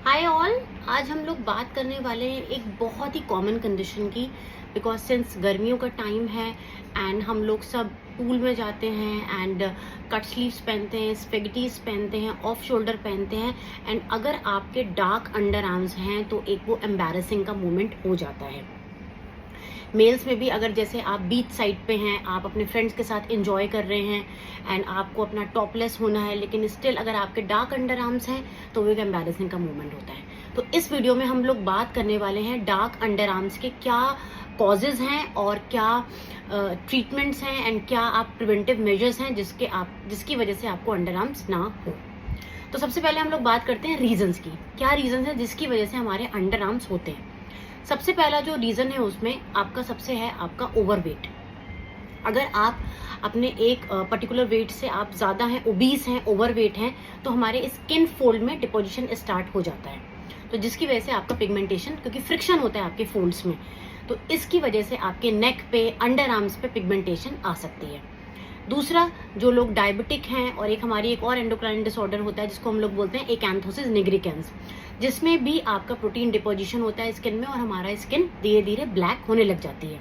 Hi all. आज हम लोग बात करने वाले हैं एक बहुत ही कॉमन कंडीशन की, बिकॉज सिंस गर्मियों का टाइम है एंड हम लोग सब पूल में जाते हैं एंड कट स्लीव्स पहनते हैं, स्पेगेटीज पहनते हैं, ऑफ शोल्डर पहनते हैं एंड अगर आपके डार्क अंडर आर्म्स हैं तो एक वो एम्बैरेसिंग का मोमेंट हो जाता है। मेल्स में भी अगर जैसे आप बीच साइड पे हैं, आप अपने फ्रेंड्स के साथ एंजॉय कर रहे हैं एंड आपको अपना टॉपलेस होना है, लेकिन स्टिल अगर आपके डार्क अंडर आर्म्स हैं तो वो एक एम्बैरेसिंग का मोमेंट होता है। तो इस वीडियो में हम लोग बात करने वाले हैं डार्क अंडर आर्म्स के क्या कॉजेज हैं और क्या ट्रीटमेंट्स हैं एंड क्या आप प्रिवेंटिव मेजर्स हैं जिसकी वजह से आपको अंडर आर्म्स ना हो। तो सबसे पहले हम लोग बात करते हैं रीजंस की। क्या रीजंस हैं जिसकी वजह से हमारे अंडर आर्म्स होते हैं? सबसे पहला जो रीजन है उसमें आपका ओवरवेट। अगर आप अपने एक पर्टिकुलर वेट से आप ज्यादा हैं, ओबीस हैं, ओवरवेट हैं, तो हमारे स्किन फोल्ड में डिपोजिशन स्टार्ट हो जाता है, तो जिसकी वजह से आपका पिगमेंटेशन, क्योंकि फ्रिक्शन होता है आपके फोल्ड्स में, तो इसकी वजह से आपके नेक पे, अंडर आर्म्स पे पिगमेंटेशन आ सकती है। दूसरा, जो लोग डायबिटिक हैं और हमारी एक और एंडोक्राइन डिसऑर्डर होता है जिसको हम लोग बोलते हैं एकैंथोसिस निग्रिकेंस, जिसमें भी आपका प्रोटीन डिपोजिशन होता है स्किन में और हमारा स्किन धीरे धीरे ब्लैक होने लग जाती है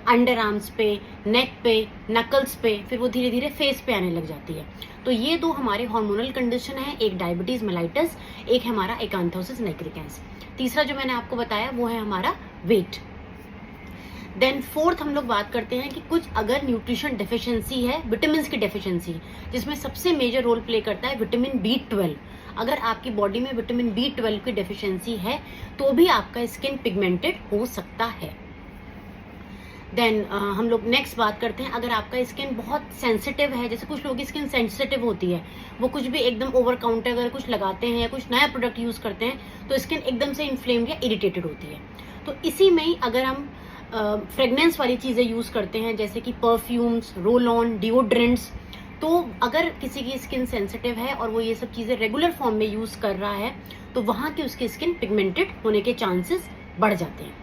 अंडर आर्म्स पे, नेक पे, नकल्स पे, फिर वो धीरे धीरे फेस पे आने लग जाती है। तो ये दो हमारे हार्मोनल कंडीशन है, एक डायबिटीज मेलाइटस, एक हमारा एकैंथोसिस निग्रिकेंस। तीसरा जो मैंने आपको बताया वो है हमारा वेट। देन फोर्थ हम लोग बात करते हैं कि कुछ अगर न्यूट्रिशन डेफिशिएंसी है, विटामिन की डेफिशिएंसी, जिसमें सबसे मेजर रोल प्ले करता है विटामिन B12। अगर आपकी बॉडी में विटामिन B12 की डेफिशिएंसी है तो भी आपका स्किन पिगमेंटेड हो सकता है। देन हम लोग नेक्स्ट बात करते हैं, अगर आपका स्किन बहुत सेंसिटिव है, जैसे कुछ लोगों की स्किन सेंसिटिव होती है, वो कुछ भी एकदम ओवर काउंटर अगर कुछ लगाते हैं या कुछ नया प्रोडक्ट यूज करते हैं तो स्किन एकदम से इन्फ्लेम्ड या इरिटेटेड होती है। तो इसी में ही अगर हम फ्रेगनेंस वाली चीजें यूज करते हैं, जैसे कि परफ्यूम्स, रोल ऑन, डिओड्रेंट्स, तो अगर किसी की स्किन सेंसिटिव है और वो ये सब चीजें रेगुलर फॉर्म में यूज कर रहा है तो वहां की उसकी स्किन पिगमेंटेड होने के चांसेस बढ़ जाते हैं।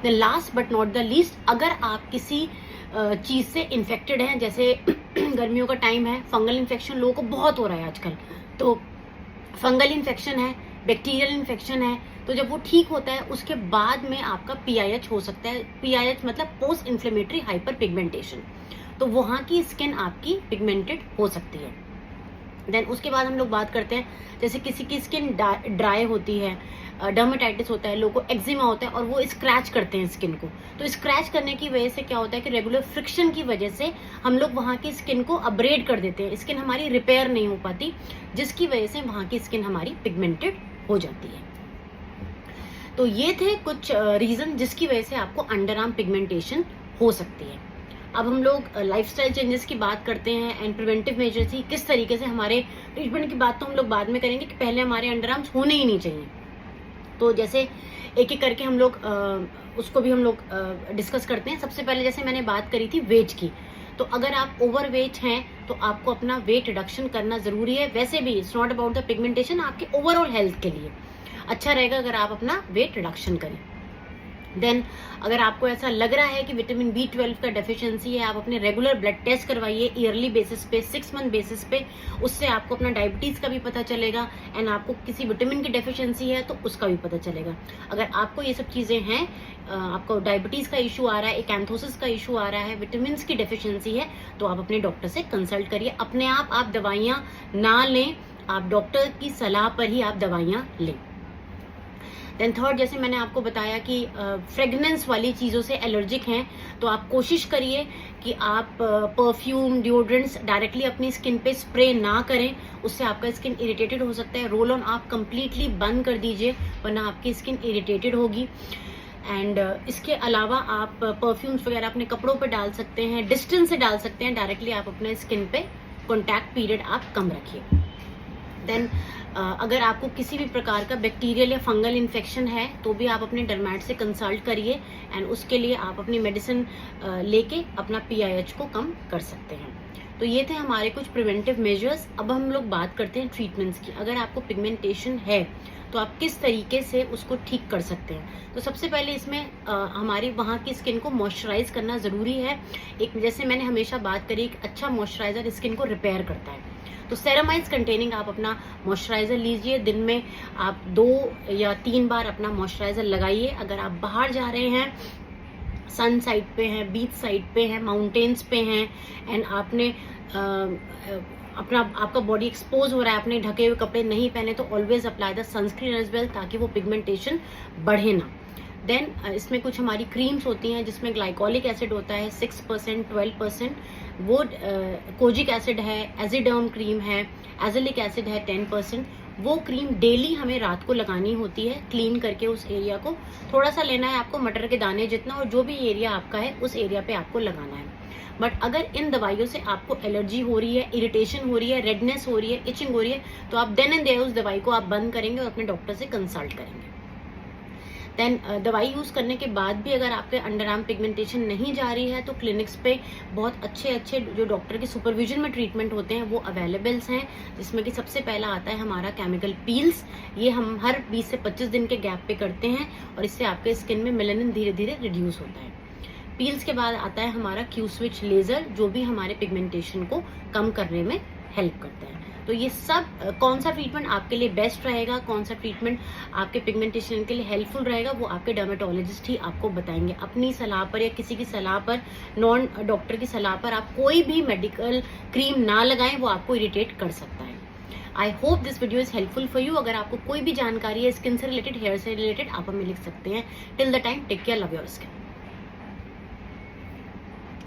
Then last but not the least, अगर आप किसी चीज से इन्फेक्टेड हैं, जैसे गर्मियों का टाइम है, फंगल इन्फेक्शन लोगों को बहुत हो रहा है आजकल, तो फंगल इन्फेक्शन है, बैक्टीरियल इन्फेक्शन है, तो जब वो ठीक होता है उसके बाद में आपका PIH हो सकता है। PIH मतलब पोस्ट इन्फ्लेमेटरी हाइपर पिगमेंटेशन, तो वहां की स्किन आपकी पिगमेंटेड हो सकती है। देन उसके बाद हम लोग बात करते हैं, जैसे किसी की स्किन ड्राई होती है, डर्मेटाइटिस होता है, लोगों को एक्जिमा होता है और वो स्क्रैच करते हैं स्किन को, तो स्क्रैच करने की वजह से क्या होता है कि रेगुलर फ्रिक्शन की वजह से हम लोग वहां की स्किन को अब्रेड कर देते हैं, स्किन हमारी रिपेयर नहीं हो पाती, जिसकी वजह से वहां की स्किन हमारी पिगमेंटेड हो जाती है। तो ये थे कुछ रीजन जिसकी वजह से आपको अंडर आर्म पिगमेंटेशन हो सकती है। अब हम लोग लाइफस्टाइल चेंजेस की बात करते हैं एंड प्रिवेंटिव मेजर्स ही किस तरीके से हमारे ट्रीटमेंट की बात तो हम लोग बाद में करेंगे कि पहले हमारे अंडर आर्म्स होने ही नहीं चाहिए। तो जैसे एक एक करके हम लोग उसको भी हम लोग डिस्कस करते हैं। सबसे पहले जैसे मैंने बात करी थी वेट की, तो अगर आप ओवर वेट हैं तो आपको अपना वेट रिडक्शन करना जरूरी है। वैसे भी it's not about the pigmentation, आपके ओवरऑल हेल्थ के लिए अच्छा रहेगा अगर आप अपना वेट रिडक्शन करें। देन अगर आपको ऐसा लग रहा है कि विटामिन B12 का डेफिशिएंसी है, आप अपने रेगुलर ब्लड टेस्ट करवाइए ईयरली बेसिस पे, 6 मंथ बेसिस पे, उससे आपको अपना डायबिटीज का भी पता चलेगा एंड आपको किसी विटामिन की डेफिशिएंसी है तो उसका भी पता चलेगा। अगर आपको ये सब चीजें हैं, आपको डायबिटीज का इशू आ रहा है, एकैंथोसिस का इशू आ रहा है, विटामिन की डेफिशिएंसी है, तो आप अपने डॉक्टर से कंसल्ट करिए। अपने आप दवाइयां ना लें, आप डॉक्टर की सलाह पर ही आप दवाइयां लें। देन थर्ड, जैसे मैंने आपको बताया कि फ्रेगनेंस वाली चीज़ों से एलर्जिक हैं, तो आप कोशिश करिए कि आप परफ्यूम, डिओड्रेंट्स डायरेक्टली अपनी स्किन पे स्प्रे ना करें, उससे आपका स्किन इरिटेटेड हो सकता है। रोल ऑन आप कंप्लीटली बंद कर दीजिए, वरना आपकी स्किन इरिटेटेड होगी। एंड इसके अलावा आप परफ्यूम्स वगैरह अपने कपड़ों पे डाल सकते हैं, डिस्टेंस से डाल सकते हैं, डायरेक्टली आप अपने स्किन पे कॉन्टैक्ट पीरियड आप कम रखिए। देन अगर आपको किसी भी प्रकार का बैक्टीरियल या फंगल इन्फेक्शन है तो भी आप अपने डर्मेट से कंसल्ट करिए एंड उसके लिए आप अपनी मेडिसिन लेके अपना PIH को कम कर सकते हैं। तो ये थे हमारे कुछ प्रिवेंटिव मेजर्स। अब हम लोग बात करते हैं ट्रीटमेंट्स की। अगर आपको पिगमेंटेशन है तो आप किस तरीके से उसको ठीक कर सकते हैं। तो सबसे पहले इसमें हमारी वहाँ की स्किन को मॉइस्चराइज करना ज़रूरी है। एक जैसे मैंने हमेशा बात करी, एक अच्छा मॉइस्चराइजर स्किन को रिपेयर करता है। तो सेरामाइड्स कंटेनिंग आप अपना मॉइस्चराइजर लीजिए। दिन में आप 2 या 3 बार अपना मॉइस्चराइजर लगाइए। अगर आप बाहर जा रहे हैं, सन साइड पे हैं, बीच साइड पे हैं, माउंटेन्स पे हैं एंड आपने आपका बॉडी एक्सपोज हो रहा है, आपने ढके हुए कपड़े नहीं पहने, तो always apply the sunscreen as well, ताकि वो पिगमेंटेशन बढ़े ना। देन इसमें कुछ हमारी क्रीम्स होती हैं जिसमें ग्लाइकोलिक एसिड होता है 6%, 12%, वो कोजिक एसिड है, एजिडर्म क्रीम है, एजिलिक एसिड है 10%। वो क्रीम डेली हमें रात को लगानी होती है, क्लीन करके उस एरिया को। थोड़ा सा लेना है आपको, मटर के दाने जितना, और जो भी एरिया आपका है उस एरिया पे आपको लगाना है। बट अगर इन दवाइयों से आपको एलर्जी हो रही है, इरिटेशन हो रही है, रेडनेस हो रही है, इचिंग हो रही है, तो आप देन एंड देयर उस दवाई को आप बंद करेंगे और अपने डॉक्टर से कंसल्ट करेंगे। देन दवाई यूज़ करने के बाद भी अगर आपके अंडर आर्म पिगमेंटेशन नहीं जा रही है, तो क्लिनिक्स पे बहुत अच्छे जो डॉक्टर के सुपरविजन में ट्रीटमेंट होते हैं वो अवेलेबल्स हैं, जिसमें कि सबसे पहला आता है हमारा केमिकल पील्स। ये हम हर 20 से 25 दिन के गैप पे करते हैं और इससे आपके स्किन में मेलानिन धीरे धीरे रिड्यूस होता है। पील्स के बाद आता है हमारा क्यू स्विच लेजर, जो भी हमारे पिगमेंटेशन को कम करने में हेल्प करता है। तो ये सब कौन सा ट्रीटमेंट आपके लिए बेस्ट रहेगा, कौन सा ट्रीटमेंट आपके पिगमेंटेशन के लिए हेल्पफुल रहेगा, वो आपके डर्मेटोलॉजिस्ट ही आपको बताएंगे। अपनी सलाह पर या किसी की सलाह पर, नॉन डॉक्टर की सलाह पर आप कोई भी मेडिकल क्रीम ना लगाएं, वो आपको इरिटेट कर सकता है। I hope this video is helpful for you. अगर आपको कोई भी जानकारी है स्किन से रिलेटेड, हेयर से रिलेटेड, आप हमें लिख सकते हैं। Till the time, take care, love your skin.